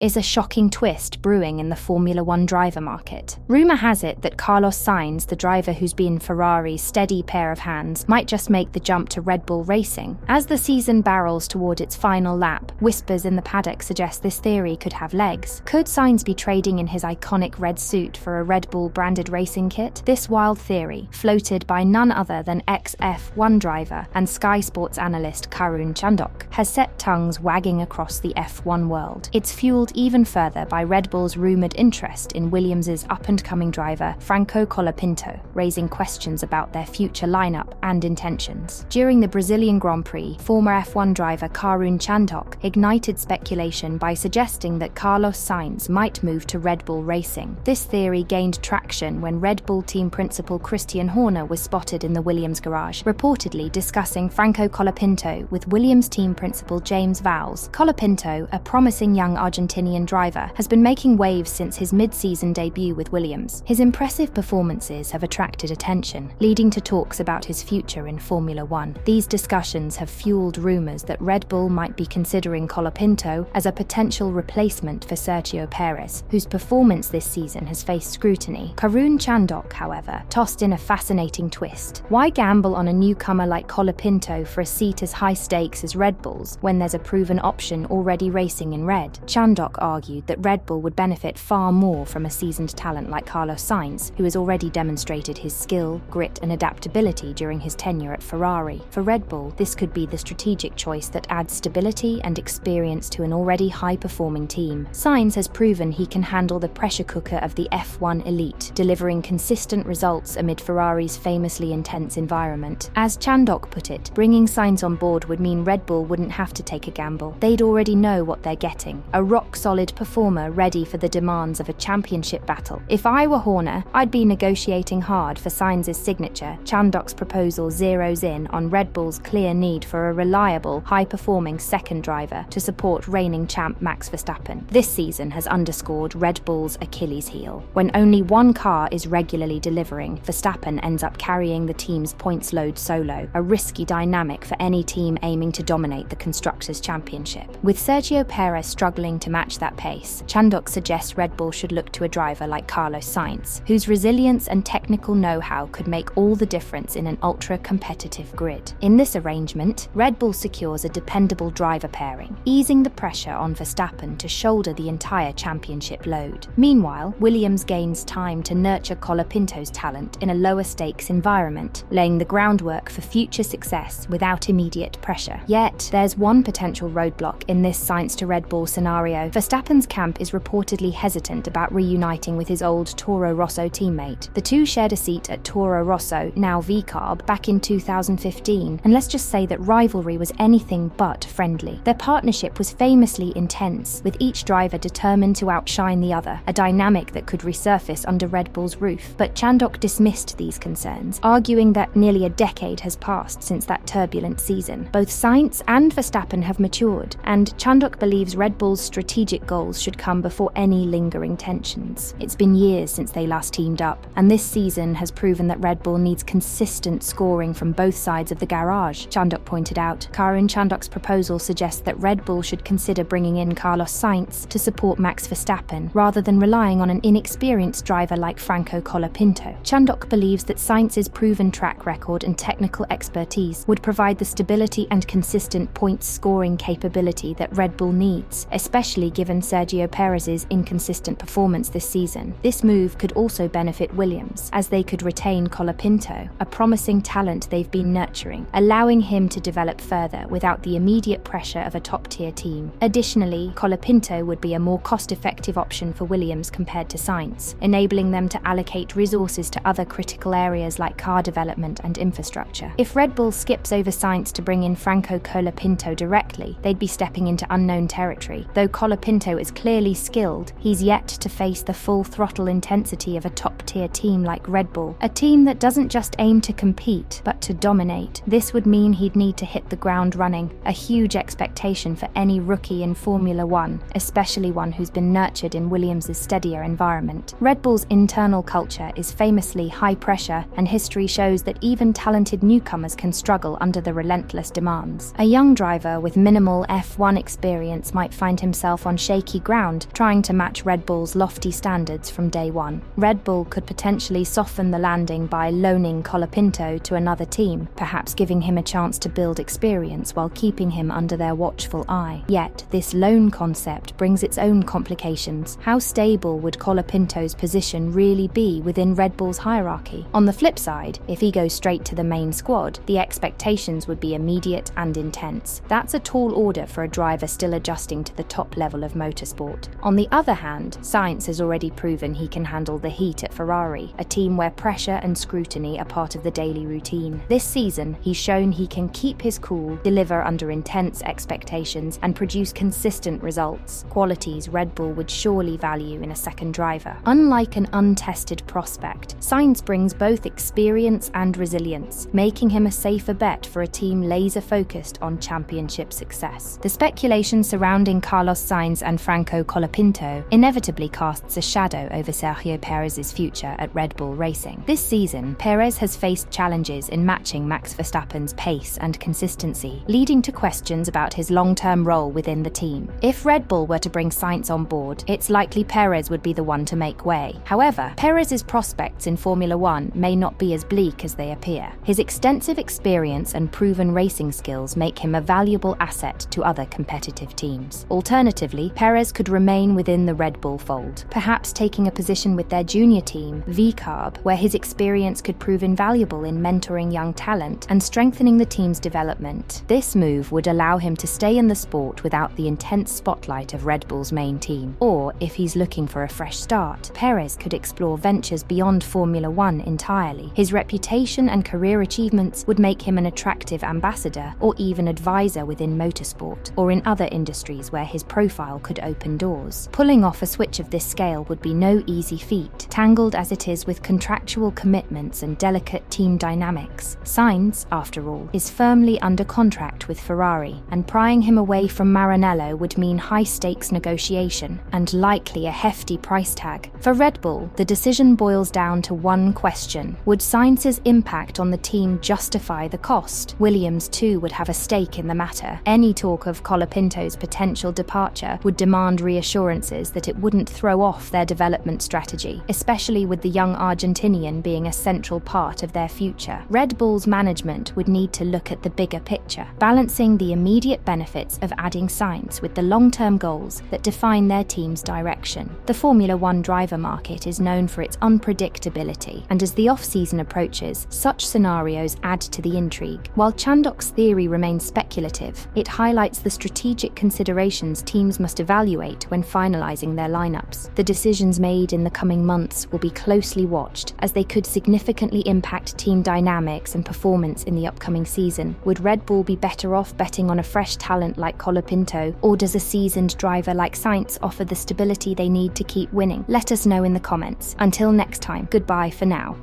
is a shocking twist brewing in the Formula One driver market. Rumour has it that Carlos Sainz, the driver who's been Ferrari's steady pair of hands, might just make the jump to Red Bull Racing. As the season barrels toward its final lap, whispers in the paddock suggest this theory could have legs. Could Sainz be trading in his iconic red suit for a Red Bull-branded racing kit? This wild theory, floated by none other than ex-F1 driver and Sky Sports analyst Karun Chandhok, has set tongues wagging across the F1 world. It's fueled even further by Red Bull's rumoured interest in Williams' up-and-coming driver Franco Colapinto, raising questions about their future lineup and intentions. During the Brazilian Grand Prix, former F1 driver Karun Chandhok ignited speculation by suggesting that Carlos Sainz might move to Red Bull Racing. This theory gained traction when Red Bull team principal Christian Horner was spotted in the Williams garage, reportedly discussing Franco Colapinto with Williams team principal James Vowles. Colapinto, a promising young Argentinian driver, has been making waves since his mid-season debut with Williams. His impressive performances have attracted attention, leading to talks about his future in Formula One. These discussions have fueled rumours that Red Bull might be considering Colapinto as a potential replacement for Sergio Perez, whose performance this season has faced scrutiny. Karun Chandhok, however, tossed in a fascinating twist. Why gamble on a newcomer like Colapinto for a seat as high stakes as Red Bull's when there's a proven option already racing in red? Chandhok argued that Red Bull would benefit far more from a seasoned talent like Carlos Sainz, who has already demonstrated his skill, grit and adaptability during his tenure at Ferrari. For Red Bull, this could be the strategic choice that adds stability and experience to an already high-performing team. Sainz has proven he can handle the pressure cooker of the F1 elite, delivering consistent results amid Ferrari's famously intense environment. As Chandhok put it, bringing Sainz on board would mean Red Bull wouldn't have to take a gamble. They'd already know what they're getting, a rock-solid performer ready for the demands of a championship battle. If I were Horner, I'd be negotiating hard for Sainz's signature. Chandhok's proposal zeroes in on Red Bull's clear need for a reliable, high-performing second driver to support reigning champ Max Verstappen. This season has underscored Red Bull's Achilles heel. When only one car is regularly delivering, Verstappen ends up carrying the team's points load solo, a risky dynamic for any team aiming to dominate the Constructors' Championship. With Sergio Perez struggling to match that pace, Chandhok suggests Red Bull should look to a driver like Carlos Sainz, whose resilience and technical know-how could make all the difference in an ultra-competitive grid. In this arrangement, Red Bull secures a dependable driver pairing, easing the pressure on Verstappen to shoulder the entire championship load. Meanwhile, Williams gains time to nurture Colapinto's talent in a lower-stakes environment, laying the groundwork for future success without immediate pressure. Yet, there's one potential roadblock in this Sainz to Red Bull scenario. Verstappen's camp is reportedly hesitant about reuniting with his old Toro Rosso teammate. The two shared a seat at Toro Rosso, now VCARB, back in 2015, and let's just say that rivalry was anything but friendly. Their partnership was famously intense, with each driver determined to outshine the other, a dynamic that could resurface under Red Bull's roof. But Chandhok dismissed these concerns, arguing that nearly a decade has passed since that turbulent season. Both Sainz and Verstappen have matured, and Chandhok believes Red Bull's strategic goals should come before any lingering tensions. It's been years since they last teamed up, and this season has proven that Red Bull needs consistent scoring from both sides of the garage. Chandhok pointed out, Karun Chandhok's proposal suggests that Red Bull should consider bringing in Carlos Sainz to support Max Verstappen, rather than relying on an inexperienced driver like Franco Colapinto. Chandhok believes that Sainz's proven track record and technical expertise would provide the stability and consistent points-scoring capability that Red Bull needs, especially given Sergio Perez's inconsistent performance this season. This move could also benefit Williams, as they could retain Colapinto, a promising talent they've been nurturing, allowing him to develop further without the immediate pressure of a top-tier team. Additionally, Colapinto would be a more cost-effective option for Williams compared to Sainz, enabling them to allocate resources to other critical areas like car development and infrastructure. If Red Bull skips over Sainz to bring in Franco Colapinto directly, they'd be stepping into unknown territory. Though Colapinto is clearly skilled, he's yet to face the full-throttle intensity of a top-tier team like Red Bull, a team that doesn't just aim to compete, but to dominate. This would mean he'd need to hit the ground running, a huge expectation for any rookie in Formula One, especially one who's been nurtured in Williams' steadier environment. Red Bull's internal culture is famously high pressure, and history shows that even talented newcomers can struggle under the relentless demands. A young driver with minimal F1 experience might find himself on on shaky ground, trying to match Red Bull's lofty standards from day one. Red Bull could potentially soften the landing by loaning Colapinto to another team, perhaps giving him a chance to build experience while keeping him under their watchful eye. Yet, this loan concept brings its own complications. How stable would Colapinto's position really be within Red Bull's hierarchy? On the flip side, if he goes straight to the main squad, the expectations would be immediate and intense. That's a tall order for a driver still adjusting to the top level of motorsport. On the other hand, Sainz has already proven he can handle the heat at Ferrari, a team where pressure and scrutiny are part of the daily routine. This season, he's shown he can keep his cool, deliver under intense expectations, and produce consistent results, qualities Red Bull would surely value in a second driver. Unlike an untested prospect, Sainz brings both experience and resilience, making him a safer bet for a team laser-focused on championship success. The speculation surrounding Carlos Sainz and Franco Colapinto inevitably casts a shadow over Sergio Perez's future at Red Bull Racing. This season, Perez has faced challenges in matching Max Verstappen's pace and consistency, leading to questions about his long-term role within the team. If Red Bull were to bring Sainz on board, it's likely Perez would be the one to make way. However, Perez's prospects in Formula One may not be as bleak as they appear. His extensive experience and proven racing skills make him a valuable asset to other competitive teams. Alternatively, Perez could remain within the Red Bull fold, perhaps taking a position with their junior team, VCARB, where his experience could prove invaluable in mentoring young talent and strengthening the team's development. This move would allow him to stay in the sport without the intense spotlight of Red Bull's main team. Or, if he's looking for a fresh start, Perez could explore ventures beyond Formula One entirely. His reputation and career achievements would make him an attractive ambassador or even advisor within motorsport, or in other industries where his profile could open doors. Pulling off a switch of this scale would be no easy feat, tangled as it is with contractual commitments and delicate team dynamics. Sainz, after all, is firmly under contract with Ferrari, and prying him away from Maranello would mean high-stakes negotiation and likely a hefty price tag. For Red Bull, the decision boils down to one question: would Sainz's impact on the team justify the cost? Williams too would have a stake in the matter. Any talk of Colapinto's potential departure would demand reassurances that it wouldn't throw off their development strategy, especially with the young Argentinian being a central part of their future. Red Bull's management would need to look at the bigger picture, balancing the immediate benefits of adding Sainz with the long-term goals that define their team's direction. The Formula One driver market is known for its unpredictability, and as the off-season approaches, such scenarios add to the intrigue. While Chandhok's theory remains speculative, it highlights the strategic considerations teams must evaluate when finalizing their lineups. The decisions made in the coming months will be closely watched, as they could significantly impact team dynamics and performance in the upcoming season. Would Red Bull be better off betting on a fresh talent like Colapinto, or does a seasoned driver like Sainz offer the stability they need to keep winning? Let us know in the comments. Until next time, goodbye for now.